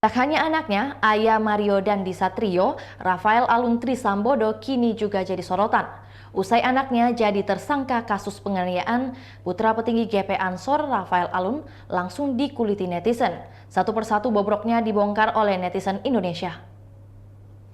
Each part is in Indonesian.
Tak hanya anaknya, ayah Mario Dandi Satrio, Rafael Alun Trisambodo kini juga jadi sorotan. Usai anaknya jadi tersangka kasus penganiayaan, putra petinggi GP Ansor Rafael Alun langsung dikuliti netizen. Satu persatu bobroknya dibongkar oleh netizen Indonesia.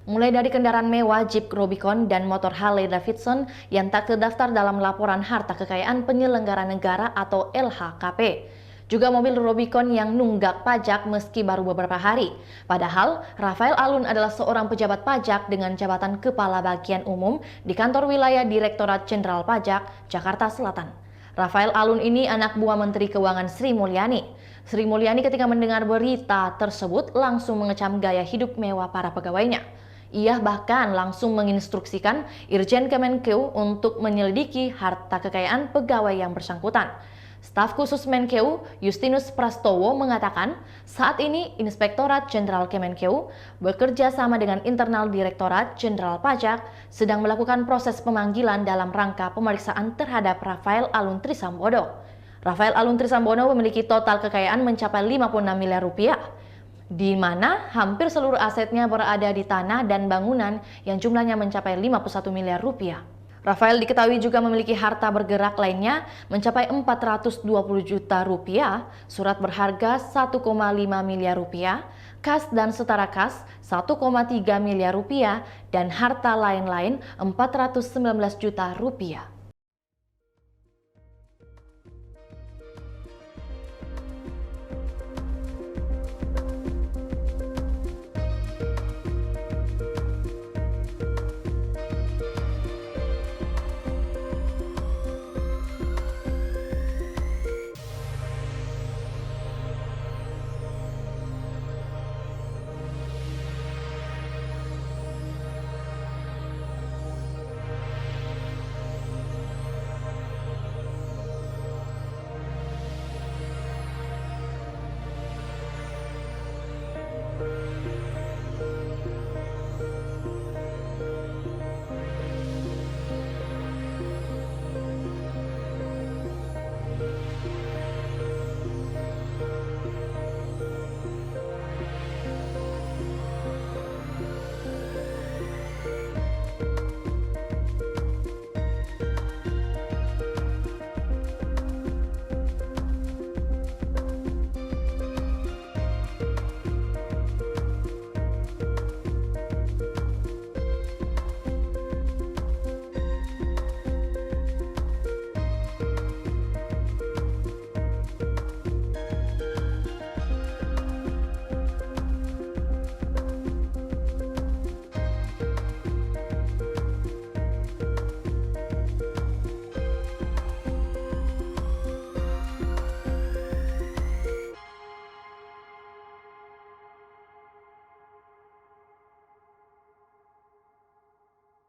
Mulai dari kendaraan mewah Jeep Rubicon dan motor Harley Davidson yang tak terdaftar dalam laporan harta kekayaan penyelenggara negara atau LHKP. Juga mobil Rubicon yang nunggak pajak meski baru beberapa hari. Padahal, Rafael Alun adalah seorang pejabat pajak dengan jabatan Kepala Bagian Umum di kantor wilayah Direktorat Jenderal Pajak, Jakarta Selatan. Rafael Alun ini anak buah Menteri Keuangan Sri Mulyani. Sri Mulyani ketika mendengar berita tersebut langsung mengecam gaya hidup mewah para pegawainya. Ia bahkan langsung menginstruksikan Irjen Kemenkeu untuk menyelidiki harta kekayaan pegawai yang bersangkutan. Staf khusus Menkeu, Justinus Prastowo mengatakan, saat ini Inspektorat Jenderal Kemenkeu bekerja sama dengan internal Direktorat Jenderal Pajak sedang melakukan proses pemanggilan dalam rangka pemeriksaan terhadap Rafael Alun Trisambodo. Rafael Alun Trisambodo memiliki total kekayaan mencapai 56 miliar rupiah, di mana hampir seluruh asetnya berada di tanah dan bangunan yang jumlahnya mencapai 51 miliar rupiah. Rafael diketahui juga memiliki harta bergerak lainnya mencapai 420 juta rupiah, surat berharga 1,5 miliar rupiah, kas dan setara kas 1,3 miliar rupiah, dan harta lain-lain 419 juta rupiah.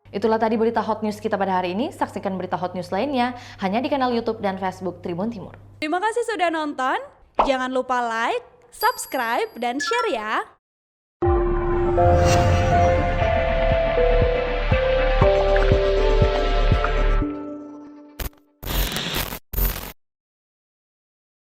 Itulah tadi berita hot news kita pada hari ini. Saksikan berita hot news lainnya hanya di kanal YouTube dan Facebook Tribun Timur. Terima kasih sudah nonton. Jangan lupa like, subscribe, dan share ya.